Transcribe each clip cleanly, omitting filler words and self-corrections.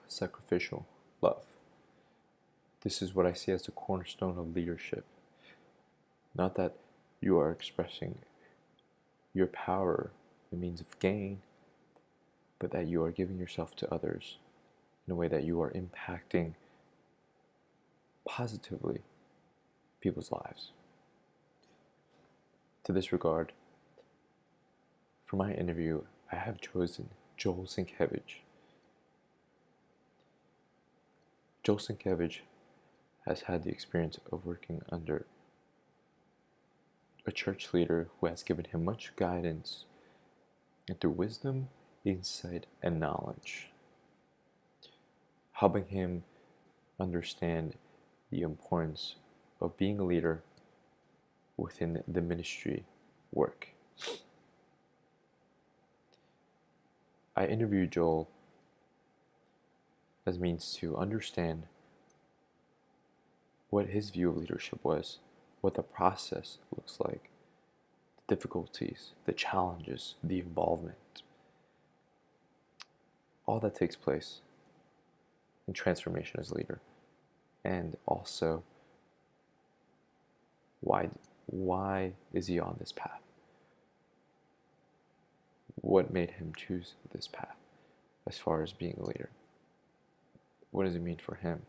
sacrificial love. This is what I see as the cornerstone of leadership. Not that you are expressing your power in means of gain, but that you are giving yourself to others in a way that you are impacting positively people's lives. To this regard, for my interview, I have chosen Joel Sienkiewicz. Joel Sienkiewicz has had the experience of working under a church leader who has given him much guidance and through wisdom, insight, and knowledge, helping him understand the importance of being a leader within the ministry work. I interviewed Joel as means to understand what his view of leadership was, what the process looks like, the difficulties, the challenges, the involvement, all that takes place in transformation as a leader, and also why is he on this path? What made him choose this path as far as being a leader? What does it mean for him?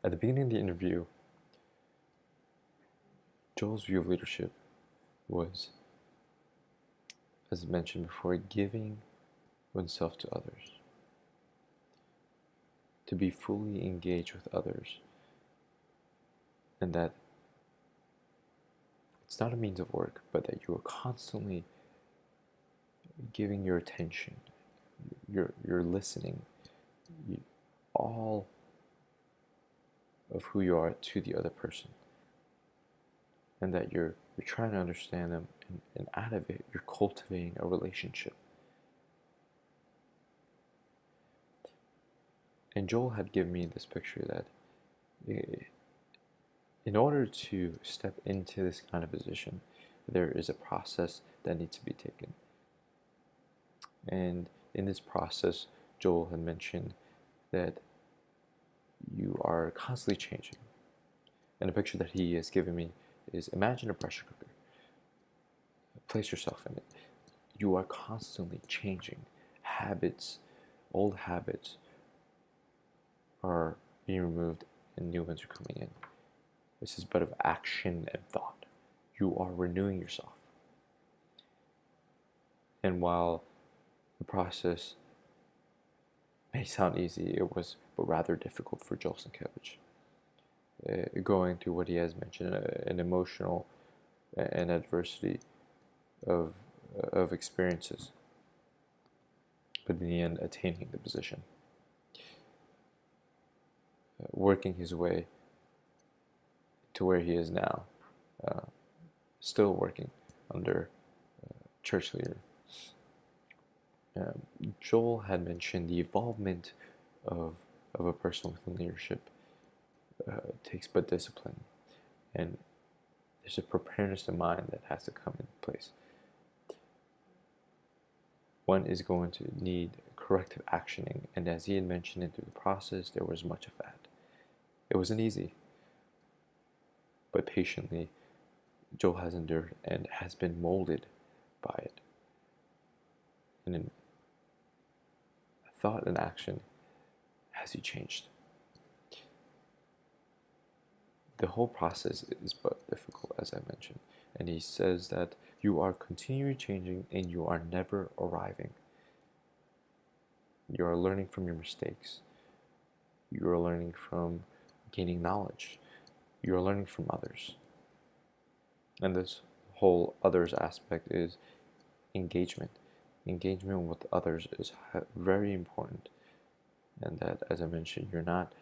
At the beginning of the interview, Joel's view of leadership was, as mentioned before, giving oneself to others, to be fully engaged with others, and that it's not a means of work, but that you are constantly giving your attention, you're listening, all of who you are to the other person, and that you're trying to understand them, and out of it, you're cultivating a relationship. And Joel had given me this picture that in order to step into this kind of position, there is a process that needs to be taken. And in this process, Joel had mentioned that you are constantly changing. And the picture that he has given me is, imagine a pressure cooker. Place yourself in it. You are constantly changing. Habits, old habits are being removed and new ones are coming in. This is but of action and thought. You are renewing yourself. And while the process may sound easy, it was but rather difficult for Joel Sienkiewicz. Going through what he has mentioned, an emotional and adversity of experiences, but in the end attaining the position. Working his way to where he is now, still working under church leader. Joel had mentioned the involvement of a person within leadership takes but discipline, and there's a preparedness of mind that has to come in place. One is going to need corrective actioning, and as he had mentioned it through the process, there was much of that. It wasn't easy, but patiently, Joel has endured and has been molded by it. And in thought and action, has he changed? The whole process is but difficult, as I mentioned, and he says that you are continually changing and you are never arriving. You are learning from your mistakes. You are learning from gaining knowledge. You are learning from others. And this whole others aspect is engagement. Engagement with others is very important. And that, as I mentioned, you're not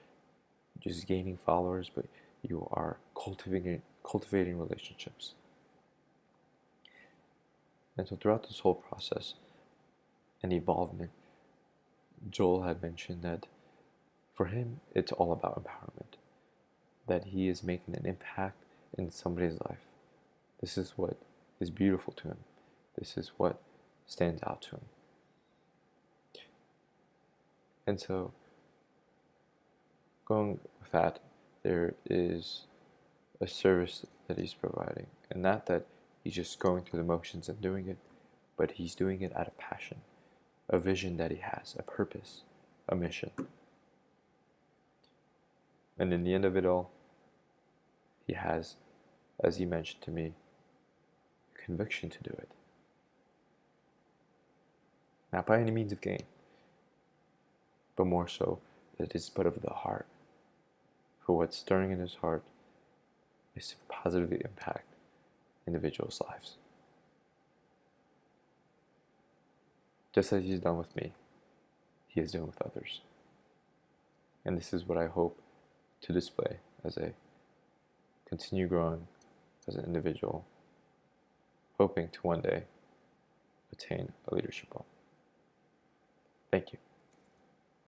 just gaining followers, but you are cultivating relationships. And so throughout this whole process and evolvement, Joel had mentioned that for him, it's all about empowerment. That he is making an impact in somebody's life. This is what is beautiful to him. This is what stands out to him. And so, going with that, there is a service that he's providing, and not that he's just going through the motions and doing it, but he's doing it out of passion, a vision that he has, a purpose, a mission. And in the end of it all, he has, as he mentioned to me, conviction to do it. Not by any means of gain, but more so that it is but of the heart. For what's stirring in his heart is to positively impact individuals' lives. Just as he's done with me, he is doing with others. And this is what I hope to display as I continue growing as an individual, hoping to one day attain a leadership role. Thank you.